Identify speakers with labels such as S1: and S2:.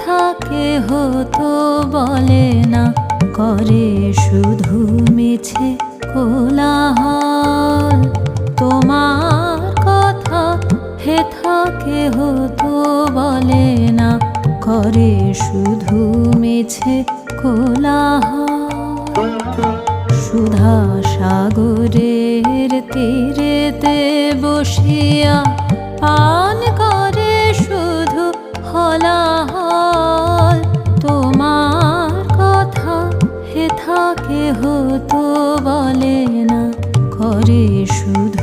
S1: থাকে হতো বলে না, করে শুধু মিছে কোলাহল। তোমার কথা হে থাকে হতো বলে না, করে শুধু মিছে কোলাহল। সুধা সাগরের তীরেতে বসিয়া পান করে শুধু হলাহল। তোমার কথা হে থাকে হতো বলে না, করে শুধু